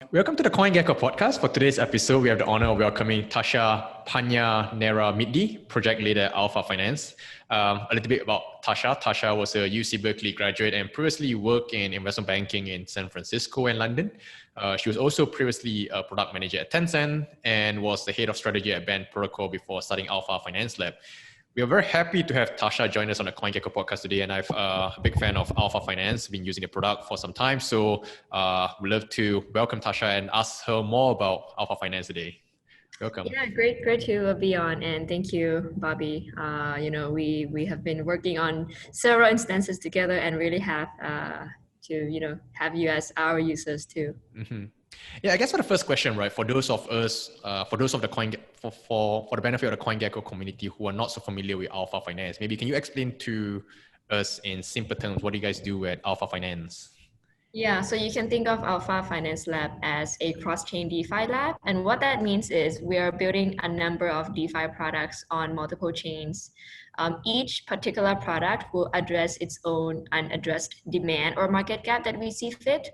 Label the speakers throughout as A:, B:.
A: Welcome to the CoinGecko podcast. For today's episode, we have the honor of welcoming Tasha Panya Nera Middi, project leader at Alpha Finance. A little bit about Tasha. Tasha was a UC Berkeley graduate and previously worked in investment banking in San Francisco and London. She was also previously a product manager at Tencent and was the head of strategy at Band Protocol before starting Alpha Finance Lab. We are very happy to have Tasha join us on the CoinGecko podcast today, and I'm a big fan of Alpha Finance, been using the product for some time. So we'd love to welcome Tasha and ask her more about Alpha Finance today. Welcome.
B: Yeah, great to be on, and thank you, Bobby. We have been working on several instances together, and really have to have you as our users too.
A: Mm-hmm. Yeah, I guess for the first question, right? For those of us, for the benefit of the CoinGecko community who are not so familiar with Alpha Finance, maybe can you explain to us in simple terms what do you guys do at Alpha Finance?
B: Yeah, so you can think of Alpha Finance Lab as a cross-chain DeFi lab. And what that means is we are building a number of DeFi products on multiple chains. Each particular product will address its own unaddressed demand or market gap that we see fit.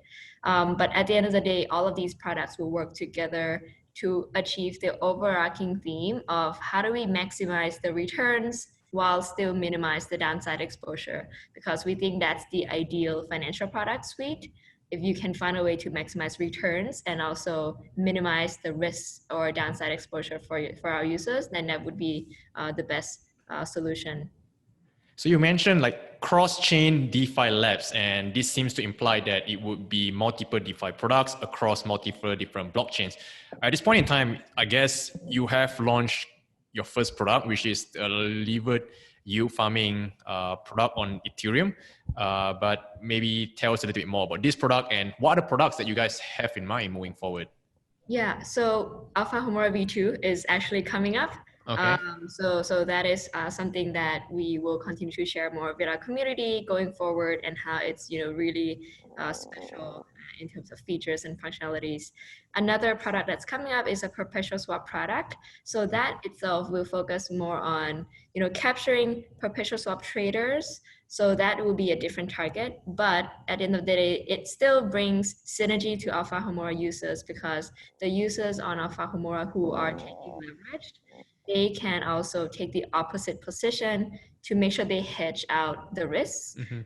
B: But at the end of the day, all of these products will work together to achieve the overarching theme of how do we maximize the returns while still minimize the downside exposure, because we think that's the ideal financial product suite. If you can find a way to maximize returns and also minimize the risks or downside exposure for our users, then that would be the best solution.
A: So you mentioned like cross-chain DeFi labs, and this seems to imply that it would be multiple DeFi products across multiple different blockchains. At this point in time, I guess you have launched your first product, which is a levered yield farming product on Ethereum. But maybe tell us a little bit more about this product and what are the products that you guys have in mind moving forward?
B: Yeah, so Alpha Homura V2 is actually coming up.
A: Okay.
B: So that is something that we will continue to share more with our community going forward, and how it's really special in terms of features and functionalities. Another product that's coming up is a perpetual swap product. So that itself will focus more on capturing perpetual swap traders. So that will be a different target, but at the end of the day, it still brings synergy to Alpha Homura users, because the users on Alpha Homura who are taking leverage, they can also take the opposite position to make sure they hedge out the risks.
A: Mm-hmm.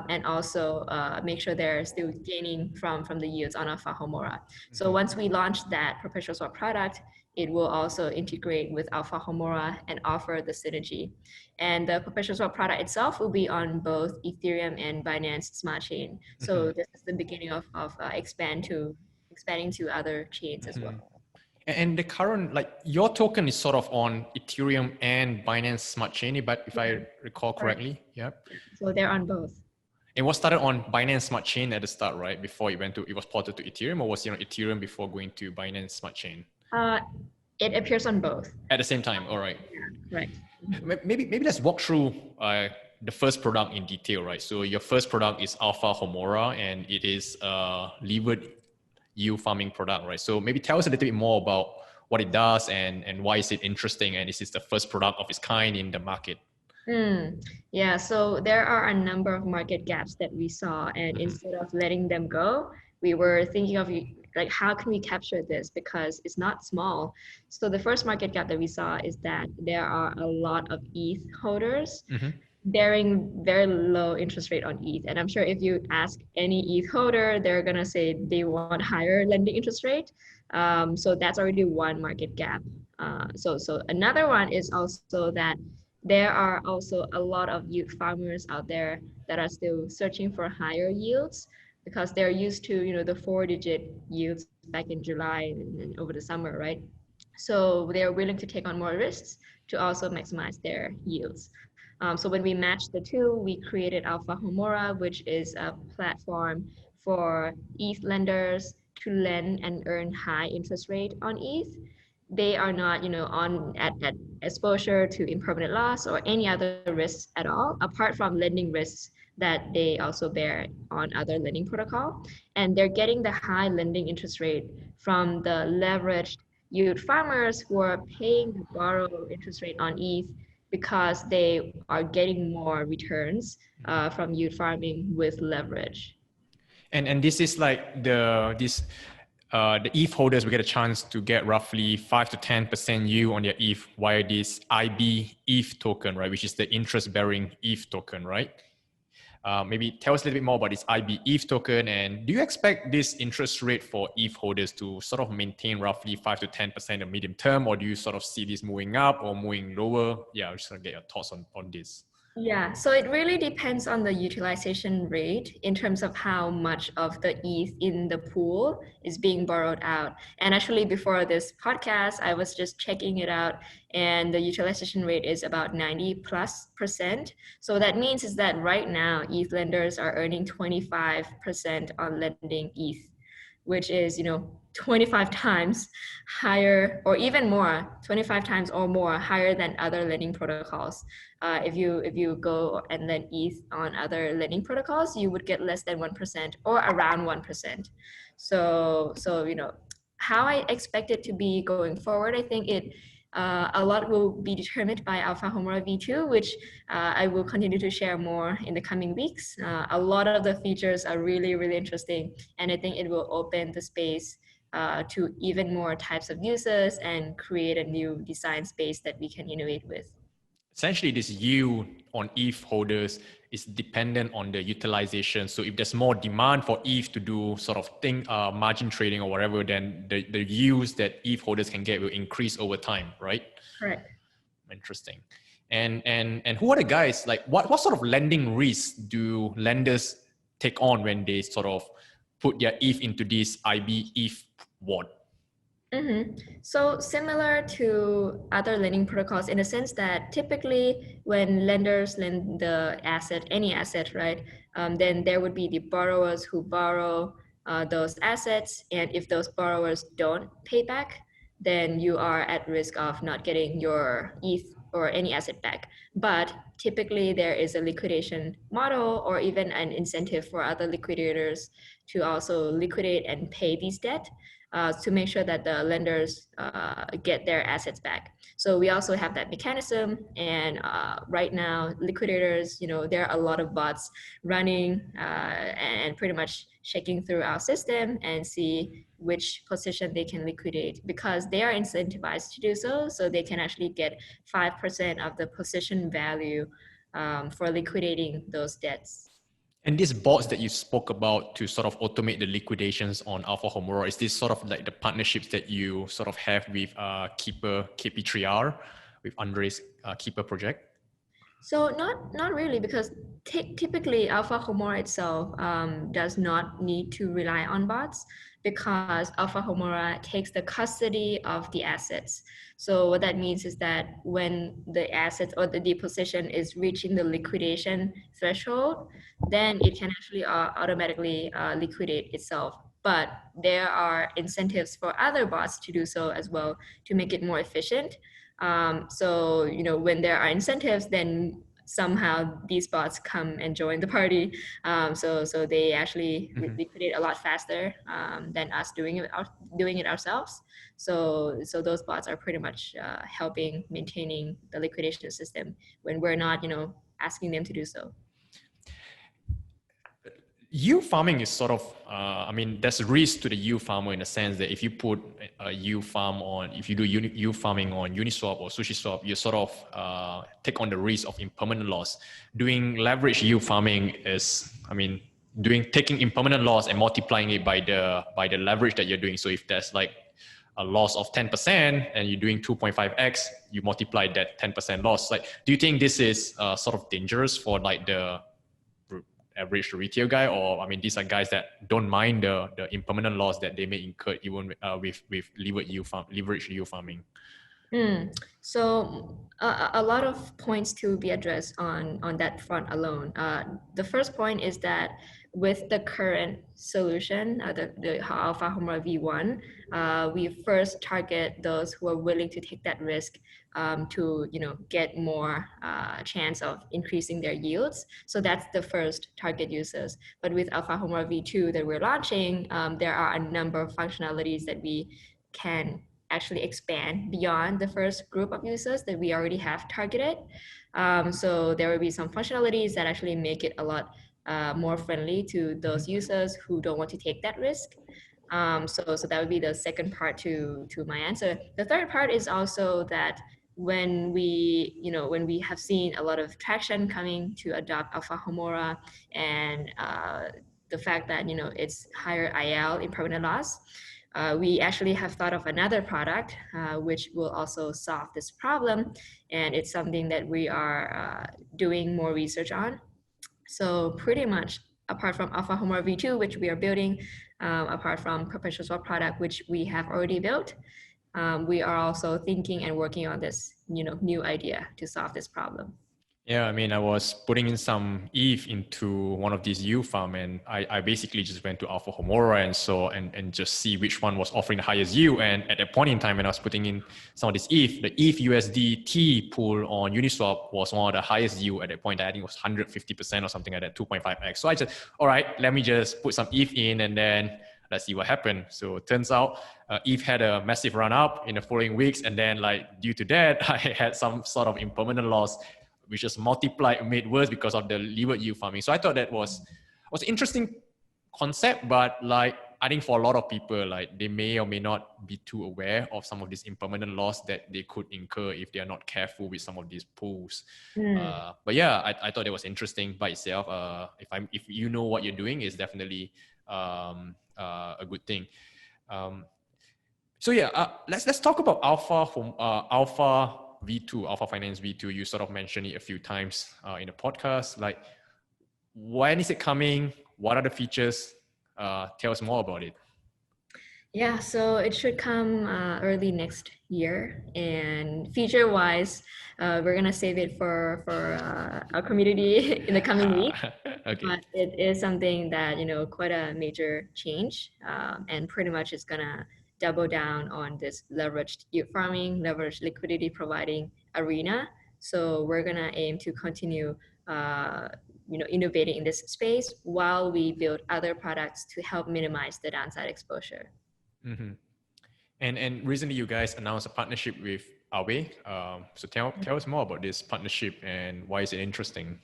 B: And also make sure they're still gaining from the yields on Alpha Homura. So once we launch that perpetual swap product, it will also integrate with Alpha Homura and offer the synergy. And the perpetual swap product itself will be on both Ethereum and Binance Smart Chain. So this is the beginning of expanding to other chains as well.
A: And the current, like your token is sort of on Ethereum and Binance Smart Chain, but if I recall correctly, yeah.
B: So they're on both.
A: It was started on Binance Smart Chain at the start, right? Before it was ported to Ethereum, or was it on Ethereum before going to Binance Smart Chain?
B: It appears on both.
A: At the same time, all right.
B: Yeah, right.
A: Maybe let's walk through the first product in detail, right? So your first product is Alpha Homura, and it is a levered yield farming product, right? So maybe tell us a little bit more about what it does and why is it interesting, and is this the first product of its kind in the market?
B: Yeah, so there are a number of market gaps that we saw, and instead of letting them go, we were thinking of like, how can we capture this, because it's not small. So the first market gap that we saw is that there are a lot of ETH holders bearing very low interest rate on ETH. And I'm sure if you ask any ETH holder, they're gonna say they want higher lending interest rate. So that's already one market gap. So another one is also that there are also a lot of yield farmers out there that are still searching for higher yields, because they're used to the 4-digit yields back in July and over the summer, right? So they're willing to take on more risks to also maximize their yields. So when we matched the two, we created Alpha Homura, which is a platform for ETH lenders to lend and earn high interest rate on ETH. They are not, at exposure to impermanent loss or any other risks at all, apart from lending risks that they also bear on other lending protocol. And they're getting the high lending interest rate from the leveraged yield farmers who are paying the borrow interest rate on ETH, because they are getting more returns from yield farming with leverage.
A: And this is like this the ETH holders will get a chance to get roughly 5 to 10% yield on their ETH via this IB ETH token, right? Which is the interest-bearing ETH token, right? Maybe tell us a little bit more about this IB ETH token, and do you expect this interest rate for ETH holders to sort of maintain roughly 5 to 10% in medium term, or do you sort of see this moving up or moving lower? Yeah, I just want to get your thoughts on this.
B: Yeah, so it really depends on the utilization rate in terms of how much of the ETH in the pool is being borrowed out. And actually, before this podcast, I was just checking it out, and the utilization rate is about 90+%. So that means is that right now, ETH lenders are earning 25% on lending ETH, which is, 25 times higher or even more, 25 times or more higher than other lending protocols. If you go and lend ETH on other lending protocols, you would get less than 1% or around 1%. So how I expect it to be going forward, I think a lot will be determined by Alpha Homura V2, which I will continue to share more in the coming weeks. A lot of the features are really, really interesting, and I think it will open the space to even more types of users and create a new design space that we can innovate with.
A: Essentially, this yield on ETH holders is dependent on the utilization. So if there's more demand for ETH to do sort of margin trading or whatever, then the yields that ETH holders can get will increase over time, right?
B: Correct.
A: Interesting. And who are the guys, like what sort of lending risks do lenders take on when they sort of put their ETH into this IB ETH wallet?
B: Mm-hmm. So similar to other lending protocols in the sense that typically when lenders lend the asset, any asset, right, then there would be the borrowers who borrow those assets. And if those borrowers don't pay back, then you are at risk of not getting your ETH or any asset back. But typically there is a liquidation model or even an incentive for other liquidators to also liquidate and pay these debt. To make sure that the lenders get their assets back. So we also have that mechanism, and right now, liquidators, there are a lot of bots running and pretty much checking through our system and see which position they can liquidate because they are incentivized to do so. So they can actually get 5% of the position value for liquidating those debts.
A: And these bots that you spoke about to sort of automate the liquidations on Alpha Homura, is this sort of like the partnerships that you sort of have with Keeper, KP3R, with Andre's Keeper project?
B: So not really, because typically Alpha Homura itself does not need to rely on bots because Alpha Homura takes the custody of the assets. So what that means is that when the assets or the deposition is reaching the liquidation threshold, then it can actually automatically liquidate itself. But there are incentives for other bots to do so as well to make it more efficient. So, when there are incentives, then somehow these bots come and join the party. So they actually liquidate a lot faster than us doing it ourselves. So those bots are pretty much helping maintaining the liquidation system when we're not, asking them to do so.
A: Yield farming is sort of, there's a risk to the yield farmer in the sense that if you put a yield farm on, if you do yield farming on Uniswap or SushiSwap, you sort of take on the risk of impermanent loss. Doing leverage yield farming is, taking impermanent loss and multiplying it by the leverage that you're doing. So if there's like a loss of 10% and you're doing 2.5x, you multiply that 10% loss. Like, do you think this is sort of dangerous for like the average retail guy, or these are guys that don't mind the impermanent loss that they may incur even with leverage yield farming?
B: So a lot of points to be addressed on that front alone. The first point is that with the current solution, the Alpha Homura V1, we first target those who are willing to take that risk to get more chance of increasing their yields. So that's the first target users. But with Alpha Homura V2 that we're launching, there are a number of functionalities that we can actually expand beyond the first group of users that we already have targeted. So there will be some functionalities that actually make it a lot more friendly to those users who don't want to take that risk. So that would be the second part to my answer. The third part is also that when we have seen a lot of traction coming to adopt Alpha Homora and the fact that it's higher IL in permanent loss, we actually have thought of another product which will also solve this problem, and it's something that we are doing more research on. So pretty much, apart from Alpha Homora V2, which we are building, apart from perpetual swap product, which we have already built, we are also thinking and working on this, new idea to solve this problem.
A: Yeah, I mean, I was putting in some ETH into one of these yield farm, and I basically just went to Alpha Homora and and just see which one was offering the highest yield. And at that point in time, when I was putting in some of this ETH, the ETH USDT pool on Uniswap was one of the highest yield at that point. I think it was 150% or something like that, 2.5x. So I said, all right, let me just put some ETH in and then let's see what happened. So it turns out ETH had a massive run up in the following weeks. And then due to that, I had some sort of impermanent loss, which is multiplied, made worse because of the levered yield farming. So I thought that was an interesting concept, but I think for a lot of people, they may or may not be too aware of some of this impermanent loss that they could incur if they are not careful with some of these pools. But yeah, I thought it was interesting by itself. If you know what you're doing, it's definitely a good thing. So yeah, let's talk about Alpha V2, Alpha Finance V2. You sort of mentioned it a few times in the podcast. When is it coming? What are the features? Tell us more about it.
B: Yeah, so it should come early next year. And feature-wise, we're gonna save it for our community in the coming week.
A: Okay.
B: But it is something that quite a major change, and pretty much it's gonna double down on this leveraged yield farming, leveraged liquidity providing arena. So we're gonna aim to continue, innovating in this space while we build other products to help minimize the downside exposure.
A: Mm-hmm. And recently you guys announced a partnership with Aave. So tell us more about this partnership and why is it interesting?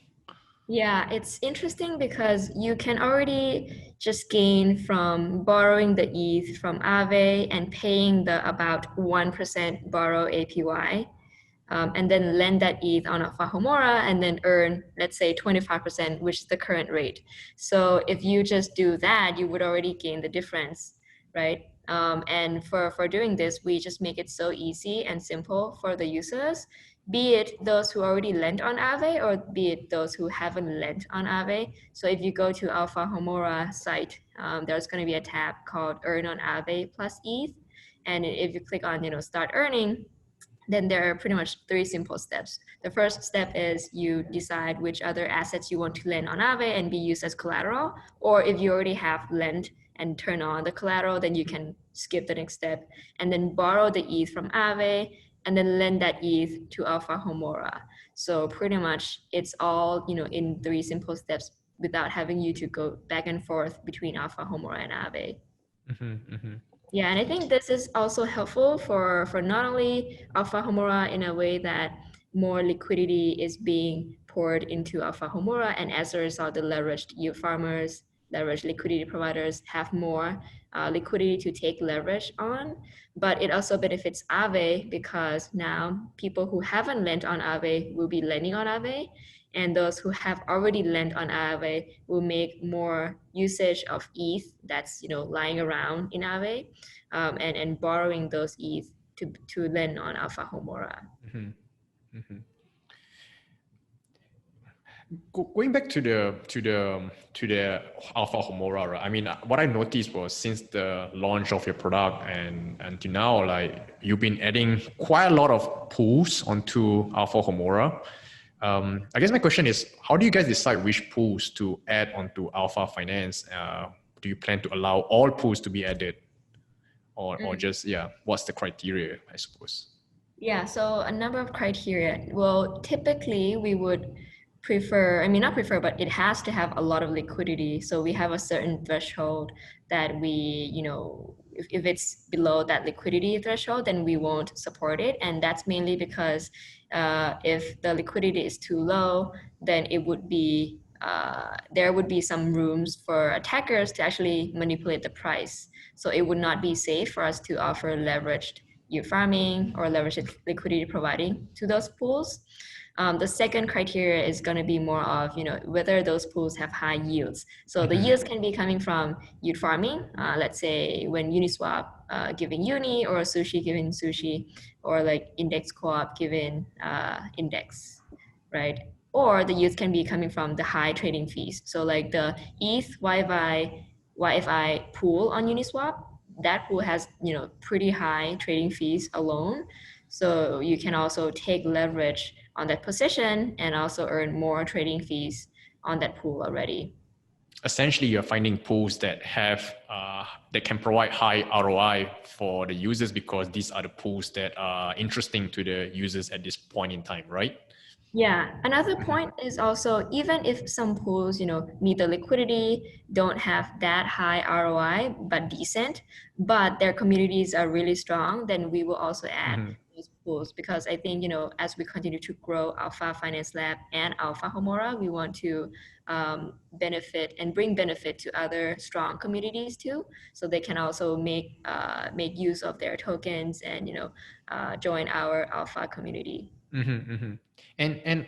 B: Yeah, it's interesting because you can already just gain from borrowing the ETH from Aave and paying the about 1% borrow APY, and then lend that ETH on Alpha Homora and then earn, let's say, 25%, which is the current rate. So if you just do that, you would already gain the difference, right? And for doing this, we just make it so easy and simple for the users, be it those who already lent on Aave or be it those who haven't lent on Aave. So if you go to Alpha Homora site, there's going to be a tab called Earn on Aave plus ETH. And if you click on, start earning, then there are pretty much 3 simple steps. The first step is you decide which other assets you want to lend on Aave and be used as collateral. Or if you already have lent and turn on the collateral, then you can skip the next step and then borrow the ETH from Aave and then lend that ETH to Alpha Homora. So pretty much it's all, in 3 simple steps without having you to go back and forth between Alpha Homora and Aave.
A: Mm-hmm, mm-hmm.
B: Yeah, and I think this is also helpful for not only Alpha Homora in a way that more liquidity is being poured into Alpha Homora, and as a result, the leveraged yield farmers, leveraged liquidity providers have more liquidity to take leverage on, but it also benefits Aave because now people who haven't lent on Aave will be lending on Aave, and those who have already lent on Aave will make more usage of ETH that's lying around in Aave, and borrowing those ETH to lend on Alpha Homora.
A: Mm-hmm. Mm-hmm. Going back to the Alpha Homora, right? I mean, what I noticed was since the launch of your product and until now, you've been adding quite a lot of pools onto Alpha Homora. I guess my question is, how do you guys decide which pools to add onto Alpha Finance? Do you plan to allow all pools to be added, or just what's the criteria, I suppose?
B: Yeah, so a number of criteria. Well, typically we would not prefer, but it has to have a lot of liquidity. So we have a certain threshold that we, if it's below that liquidity threshold, then we won't support it. And that's mainly because if the liquidity is too low, then it would be there would be some rooms for attackers to actually manipulate the price. So it would not be safe for us to offer leveraged yield farming or leveraged liquidity providing to those pools. The second criteria is going to be more of, whether those pools have high yields. So the yields can be coming from yield farming. Let's say when Uniswap giving Uni, or Sushi giving Sushi, or like Index Co-op giving Index, right? Or the yields can be coming from the high trading fees. So like the ETH YFI pool on Uniswap, that pool has pretty high trading fees alone. So you can also take leverage on that position and also earn more trading fees on that pool already.
A: Essentially, you're finding pools that have that can provide high ROI for the users, because these are the pools that are interesting to the users at this point in time, right?
B: Yeah, another point is also, even if some pools, need the liquidity, don't have that high ROI, but decent, but their communities are really strong, then we will also add those pools, because I think, as we continue to grow Alpha Finance Lab and Alpha Homora, we want to benefit and bring benefit to other strong communities too, so they can also make use of their tokens and join our Alpha community.
A: And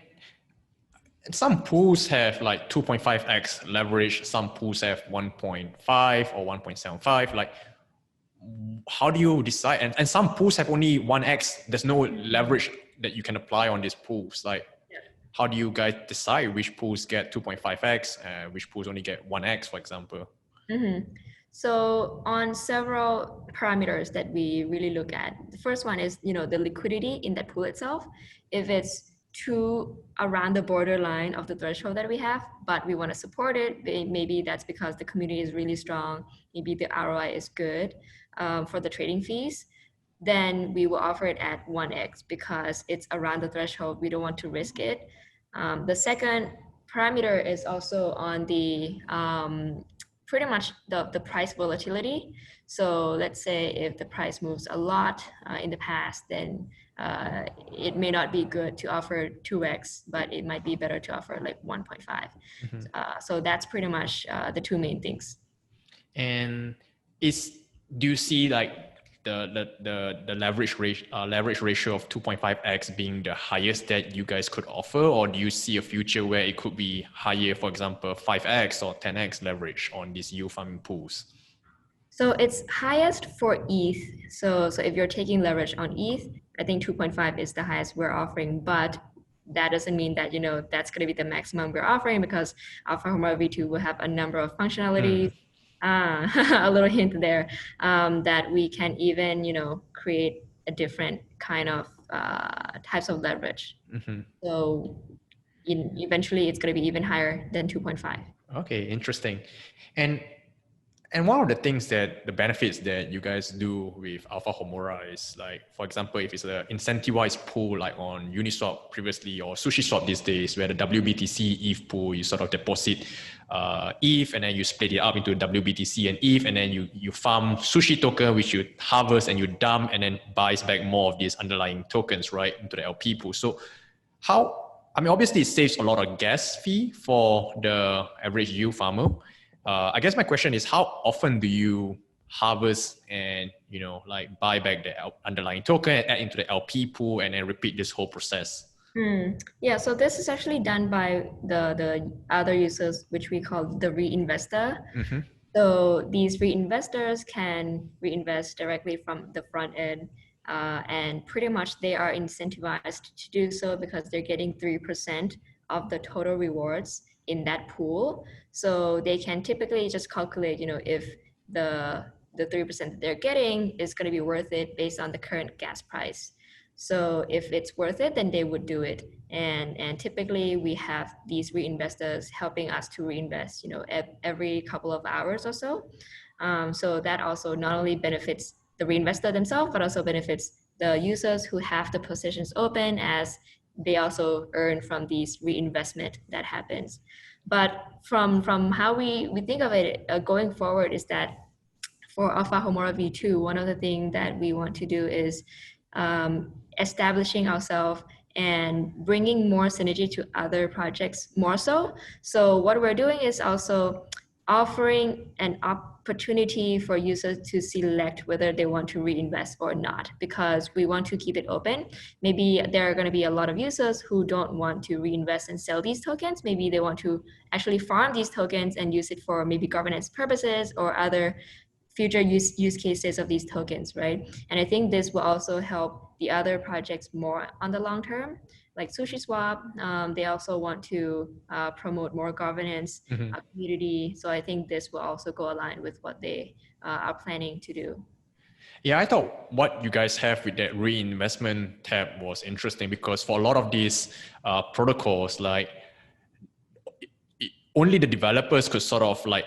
A: some pools have like 2.5x leverage, some pools have 1.5 or 1.75. Like, how do you decide? And some pools have only 1x. There's no leverage that you can apply on these pools. Like, how do you guys decide which pools get 2.5x, which pools only get 1x, for example?
B: So on several parameters that we really look at, the first one is, the liquidity in that pool itself. If it's around the borderline of the threshold that we have, but we want to support it, maybe that's because the community is really strong, maybe the ROI is good for the trading fees, then we will offer it at 1x because it's around the threshold. We don't want to risk it. The second parameter is also on the pretty much the price volatility. So let's say if the price moves a lot in the past, then it may not be good to offer 2x, but it might be better to offer like 1.5. So that's pretty much the two main things.
A: And do you see like the leverage ratio of 2.5x being the highest that you guys could offer, or do you see a future where it could be higher, for example 5x or 10x leverage on these yield farming pools?
B: So it's highest for ETH. So if you're taking leverage on ETH, I think 2.5 is the highest we're offering, but that doesn't mean that that's going to be the maximum we're offering, because Alpha Homora V2 will have a number of functionalities. A little hint there, that we can even create a different kind of types of leverage. So eventually it's going to be even higher than 2.5.
A: Okay, interesting. And one of the things that the benefits that you guys do with Alpha Homora is, like, for example, if it's an incentivized pool like on Uniswap previously or SushiSwap these days, where the WBTC ETH pool, you sort of deposit ETH and then you split it up into WBTC and ETH, and then you farm Sushi token, which you harvest and you dump and then buys back more of these underlying tokens, right, into the LP pool. So obviously it saves a lot of gas fee for the average yield farmer. I guess my question is, how often do you harvest and buy back the underlying token, add into the LP pool, and then repeat this whole process?
B: Yeah, so this is actually done by the other users, which we call the reinvestor. So these reinvestors can reinvest directly from the front end, and pretty much they are incentivized to do so because they're getting 3% of the total rewards in that pool. So they can typically just calculate, if the 3% that they're getting is going to be worth it based on the current gas price. So if it's worth it, then they would do it. And typically we have these reinvestors helping us to reinvest, every couple of hours or so. So that also not only benefits the reinvestor themselves, but also benefits the users who have the positions open, as they also earn from these reinvestment that happens. But from how we think of it going forward is that for Alpha Homora V2, one of the things that we want to do is establishing ourselves and bringing more synergy to other projects more so. So what we're doing is also offering an opportunity for users to select whether they want to reinvest or not, because we want to keep it open. Maybe there are going to be a lot of users who don't want to reinvest and sell these tokens. Maybe they want to actually farm these tokens and use it for maybe governance purposes or other future use cases of these tokens, right? And I think this will also help the other projects more on the long term, like SushiSwap. They also want to promote more governance, community. So I think this will also go aligned with what they are planning to do.
A: Yeah, I thought what you guys have with that reinvestment tab was interesting, because for a lot of these protocols, like only the developers could sort of like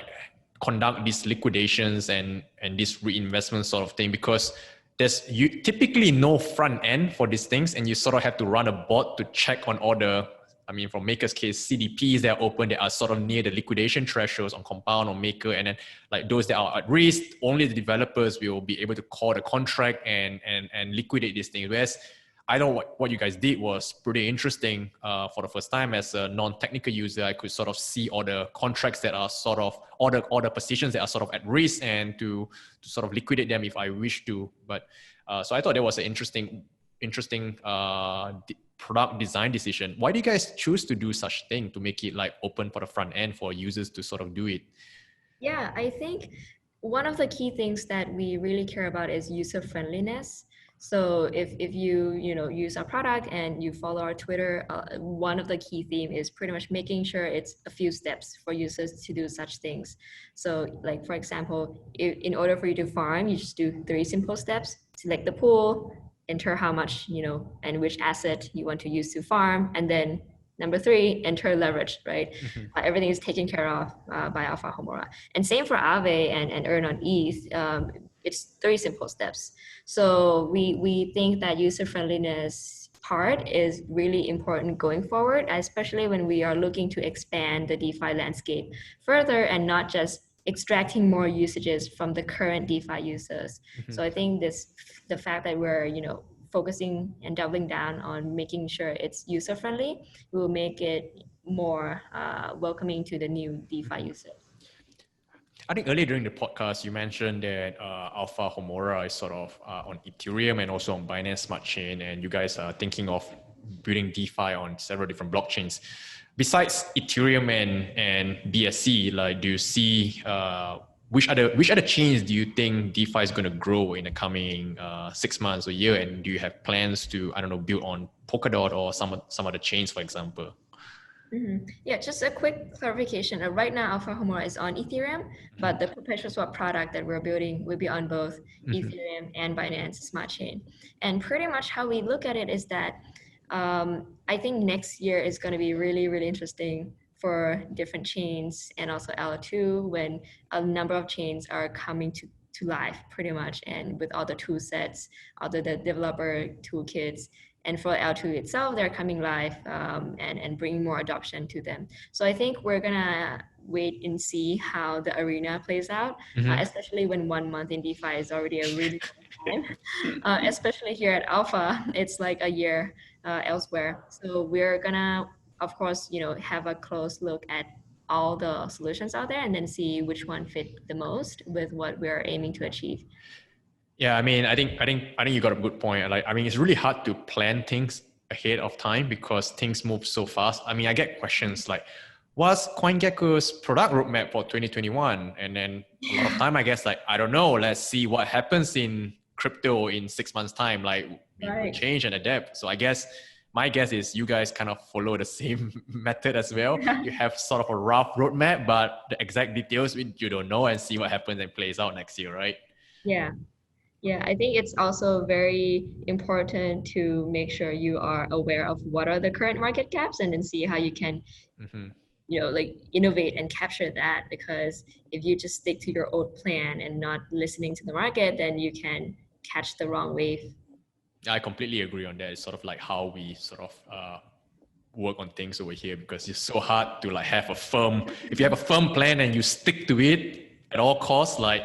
A: conduct these liquidations and this reinvestment sort of thing, because there's typically no front end for these things, and you sort of have to run a bot to check on all the, I mean, from Maker's case, CDPs that are open that are sort of near the liquidation thresholds on Compound or Maker, and then like those that are at risk, only the developers will be able to call the contract and liquidate these things. Whereas I know what you guys did was pretty interesting. For the first time as a non-technical user, I could sort of see all the contracts that are sort of, all the positions that are sort of at risk, and to sort of liquidate them if I wish to. But so I thought that was an interesting product design decision. Why do you guys choose to do such thing, to make it like open for the front end for users to sort of do it?
B: Yeah, I think one of the key things that we really care about is user friendliness. So if you use our product and you follow our Twitter, one of the key theme is pretty much making sure it's a few steps for users to do such things. So like, for example, in order for you to farm, you just do 3 simple steps: select the pool, enter how much, and which asset you want to use to farm, and then number 3, enter leverage, right? Everything is taken care of by Alpha Homura. And same for Aave and Earn on ETH. It's 3 simple steps. So we think that user friendliness part is really important going forward, especially when we are looking to expand the DeFi landscape further and not just extracting more usages from the current DeFi users. So I think the fact that we're focusing and doubling down on making sure it's user friendly will make it more welcoming to the new DeFi users.
A: I think earlier during the podcast, you mentioned that Alpha Homura is sort of on Ethereum and also on Binance Smart Chain, and you guys are thinking of building DeFi on several different blockchains. Besides Ethereum and BSC, like, do you see which other chains do you think DeFi is going to grow in the coming 6 months or year? And do you have plans to, I don't know, build on Polkadot or some other chains, for example?
B: Yeah, just a quick clarification. Right now, Alpha Homura is on Ethereum, but the perpetual swap product that we're building will be on both Ethereum and Binance Smart Chain. And pretty much how we look at it is that I think next year is going to be really, really interesting for different chains, and also L2, when a number of chains are coming to life pretty much, and with all the tool sets, all the developer toolkits. And for L2 itself, they're coming live and bringing more adoption to them. So I think we're gonna wait and see how the arena plays out, especially when 1 month in DeFi is already a really long time. Especially here at Alpha, it's like a year elsewhere. So we're gonna, of course, have a close look at all the solutions out there and then see which one fit the most with what we're aiming to achieve.
A: Yeah, I mean, I think you got a good point. Like, I mean, it's really hard to plan things ahead of time because things move so fast. I mean, I get questions like, what's CoinGecko's product roadmap for 2021? And then a lot of time, I guess, like, I don't know. Let's see what happens in crypto in 6 months' time. Like, we will change and adapt. So I guess my guess is you guys kind of follow the same method as well. You have sort of a rough roadmap, but the exact details you don't know, and see what happens and plays out next year, right?
B: Yeah, I think it's also very important to make sure you are aware of what are the current market caps, and then see how you can, like, innovate and capture that. Because if you just stick to your old plan and not listening to the market, then you can catch the wrong wave.
A: I completely agree on that. It's sort of like how we sort of work on things over here, because it's so hard to like have a firm, if you have a firm plan and you stick to it at all costs, like,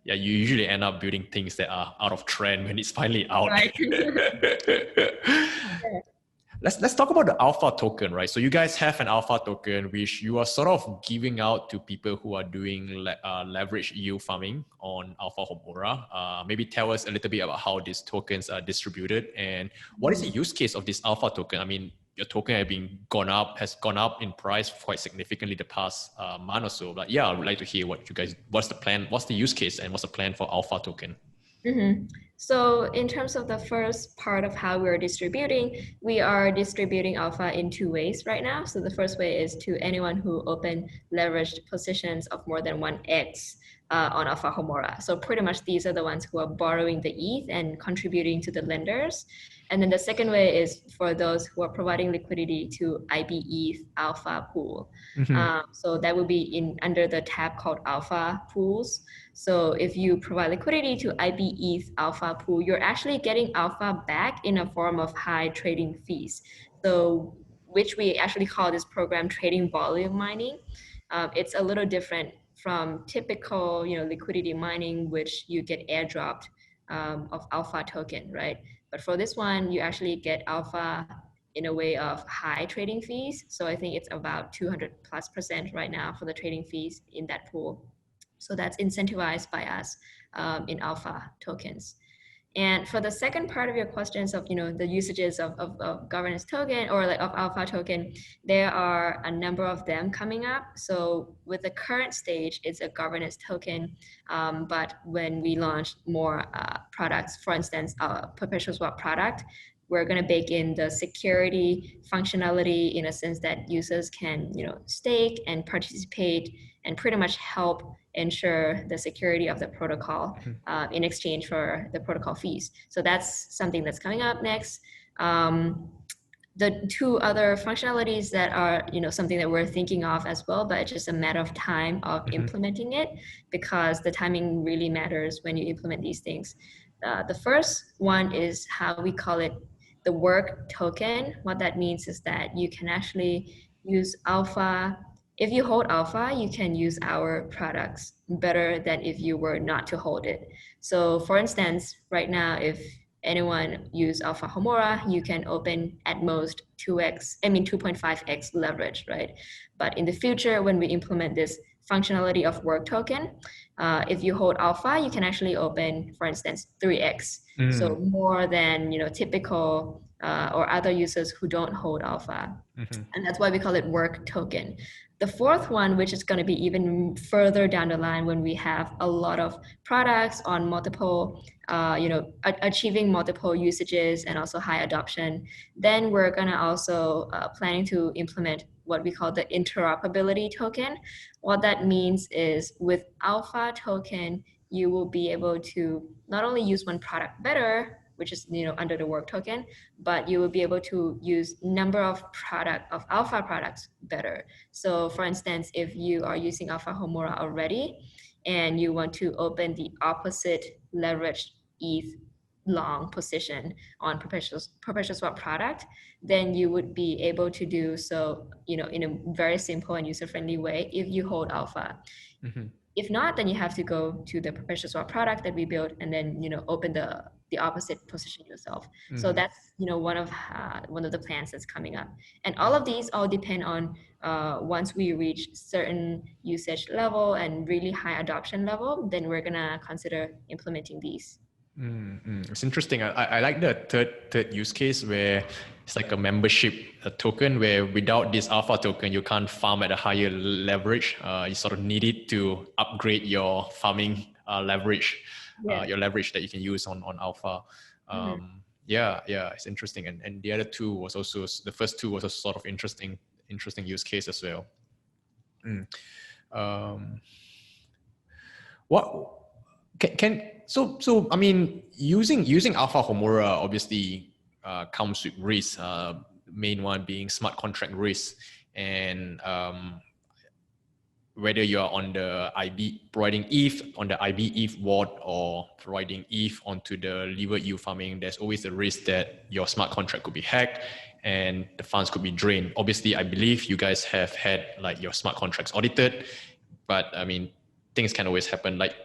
A: yeah, you usually end up building things that are out of trend when it's finally out.
B: Right.
A: let's talk about the alpha token, right? So you guys have an alpha token which you are sort of giving out to people who are doing leverage yield farming on Alpha Homura. Maybe tell us a little bit about how these tokens are distributed and what is the use case of this alpha token. I mean, your token has gone up in price quite significantly the past month or so. But yeah, I would like to hear what's the plan, what's the use case, and what's the plan for alpha token?
B: Mm-hmm. So in terms of the first part of how we're distributing, we are distributing alpha in two ways right now. So the first way is to anyone who open leveraged positions of more than 1x on Alpha Homura. So pretty much these are the ones who are borrowing the ETH and contributing to the lenders. And then the second way is for those who are providing liquidity to IB ETH Alpha Pool. So that will be under the tab called Alpha Pools. So if you provide liquidity to IB ETH Alpha Pool, you're actually getting alpha back in a form of high trading fees. So which we actually call this program trading volume mining. It's a little different from typical, liquidity mining, which you get airdropped of alpha token, right? But for this one, you actually get alpha in a way of high trading fees. So I think it's about 200+% right now for the trading fees in that pool. So that's incentivized by us in alpha tokens. And for the second part of your questions of the usages of governance token or like of alpha token, there are a number of them coming up. So with the current stage, it's a governance token. But when we launch more products, for instance, our perpetual swap product, we're going to bake in the security functionality in a sense that users can stake and participate and pretty much help ensure the security of the protocol in exchange for the protocol fees. So that's something that's coming up next. The two other functionalities that are something that we're thinking of as well, but it's just a matter of time of implementing it, because the timing really matters when you implement these things. The first one is how we call it the work token. What that means is that you can actually use alpha. If you hold alpha, you can use our products better than if you were not to hold it. So for instance, right now, if anyone use Alpha Homura, you can open at most 2.5x leverage, right? But in the future, when we implement this functionality of work token, if you hold alpha, you can actually open, for instance, 3x. So more than typical or other users who don't hold alpha. And that's why we call it work token. The fourth one, which is going to be even further down the line when we have a lot of products on multiple, achieving multiple usages and also high adoption, then we're going to also planning to implement what we call the interoperability token. What that means is with alpha token, you will be able to not only use one product better, which is under the work token, but you will be able to use number of alpha products better. So for instance, if you are using Alpha Homura already and you want to open the opposite leveraged ETH long position on perpetual swap product, then you would be able to do so in a very simple and user-friendly way if you hold alpha. If not, then you have to go to the perpetual swap product that we built and then open the opposite position yourself. So that's one of the plans that's coming up. And all of these all depend on once we reach certain usage level and really high adoption level, then we're gonna consider implementing these.
A: It's interesting. I like the third use case where it's like a membership token where without this alpha token, you can't farm at a higher leverage. You sort of need it to upgrade your farming leverage, your leverage that you can use on alpha. Yeah, it's interesting. And the other two was also, the first two was a sort of interesting use case as well. What so I mean, using Alpha Homura obviously comes with risks. Main one being smart contract risk, and whether you're on the IB providing ETH on the IB ETH ward or providing ETH onto the levered yield farming, there's always the risk that your smart contract could be hacked and the funds could be drained. Obviously, I believe you guys have had like your smart contracts audited, but I mean, things can always happen. Like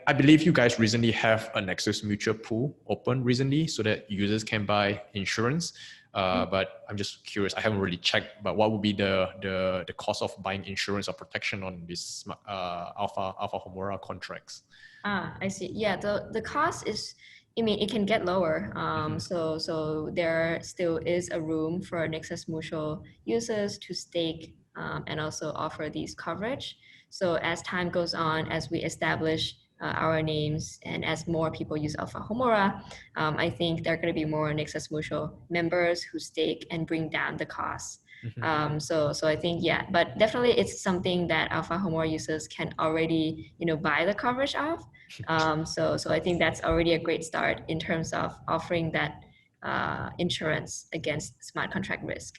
A: I believe you guys recently have a Nexus Mutual pool open recently so that users can buy insurance. But I'm just curious. I haven't really checked, but what would be the cost of buying insurance or protection on these Alpha Homura contracts?
B: I see. Yeah, the cost is, I mean, it can get lower. So there still is a room for Nexus Mutual users to stake and also offer these coverage. So as time goes on, as we establish our names and as more people use Alpha Homura, I think there are going to be more Nexus Mutual members who stake and bring down the costs. So I think, yeah, but definitely it's something that Alpha Homura users can already, buy the coverage of. So I think that's already a great start in terms of offering that insurance against smart contract risk.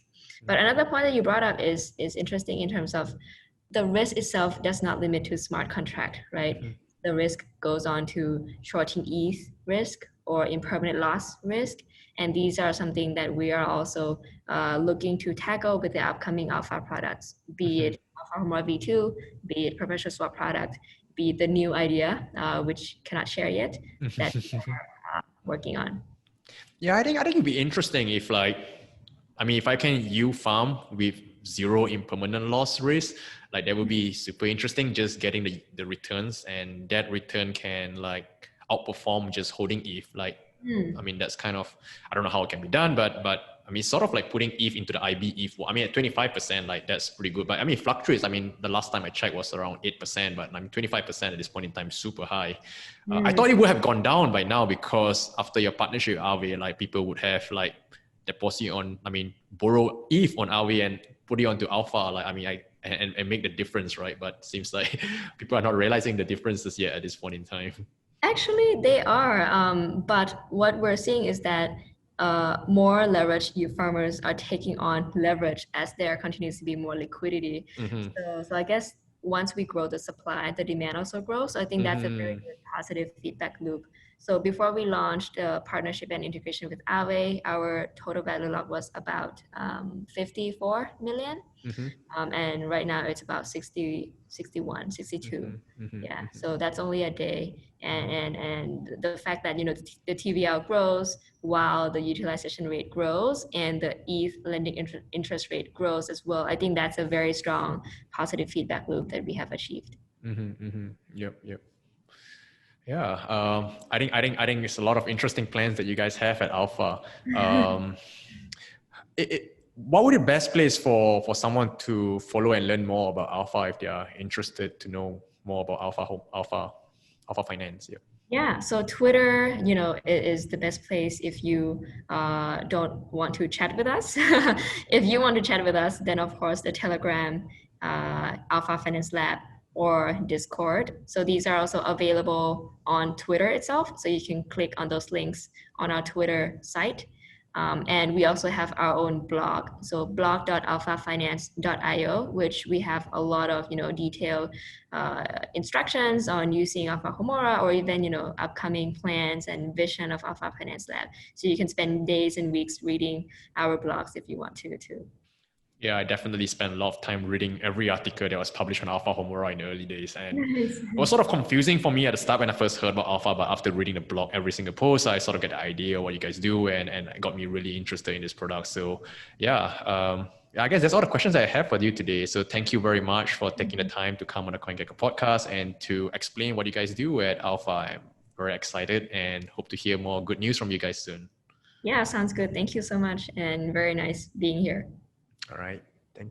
B: But another point that you brought up is interesting in terms of the risk itself does not limit to smart contract, right? The risk goes on to shorting ETH risk or impermanent loss risk. And these are something that we are also looking to tackle with the upcoming Alpha products, be it Alpha Homura V2, be it perpetual swap product, be it the new idea, which cannot share yet, that we are working on.
A: Yeah, I think it'd be interesting if if I can yield farm with zero impermanent loss risk, that would be super interesting, just getting the returns, and that return can outperform just holding ETH. That's kind of, I don't know how it can be done, but sort of like putting ETH into the IB ETH. At 25%, that's pretty good. But it fluctuates. The last time I checked was around 8%, but 25% at this point in time, super high. I thought it would have gone down by now because after your partnership with Aave, people would have deposit on, borrow ETH on Aave and put it onto Alpha. And make the difference, right? But seems like people are not realizing the differences yet at this point in time.
B: Actually, they are. But what we're seeing is that more leveraged farmers are taking on leverage as there continues to be more liquidity. So I guess once we grow the supply, the demand also grows. So I think that's a very good positive feedback loop. So before we launched a partnership and integration with Aave, our total value lock was about 54 million. And right now it's about 60, 61, 62. Yeah, so that's only a day. And the fact that, the TVL grows while the utilization rate grows and the ETH lending interest rate grows as well. I think that's a very strong positive feedback loop that we have achieved.
A: Yep. Yeah, I think it's a lot of interesting plans that you guys have at Alpha. What would be the best place for someone to follow and learn more about Alpha if they are interested to know more about Alpha Finance?
B: Yeah, so Twitter, is the best place if you don't want to chat with us. If you want to chat with us, then of course the Telegram, Alpha Finance Lab, or Discord. So these are also available on Twitter itself. So you can click on those links on our Twitter site. And we also have our own blog, so blog.alphafinance.io, which we have a lot of detailed instructions on using Alpha Homura, or even upcoming plans and vision of Alpha Finance Lab. So you can spend days and weeks reading our blogs if you want to too.
A: Yeah, I definitely spent a lot of time reading every article that was published on Alpha Homura in the early days. And it was sort of confusing for me at the start when I first heard about Alpha, but after reading the blog, every single post, I sort of get the idea of what you guys do, and it got me really interested in this product. So yeah, I guess that's all the questions I have for you today. So thank you very much for taking the time to come on the CoinGecko podcast and to explain what you guys do at Alpha. I'm very excited and hope to hear more good news from you guys soon.
B: Yeah, sounds good. Thank you so much, and very nice being here.
A: All right.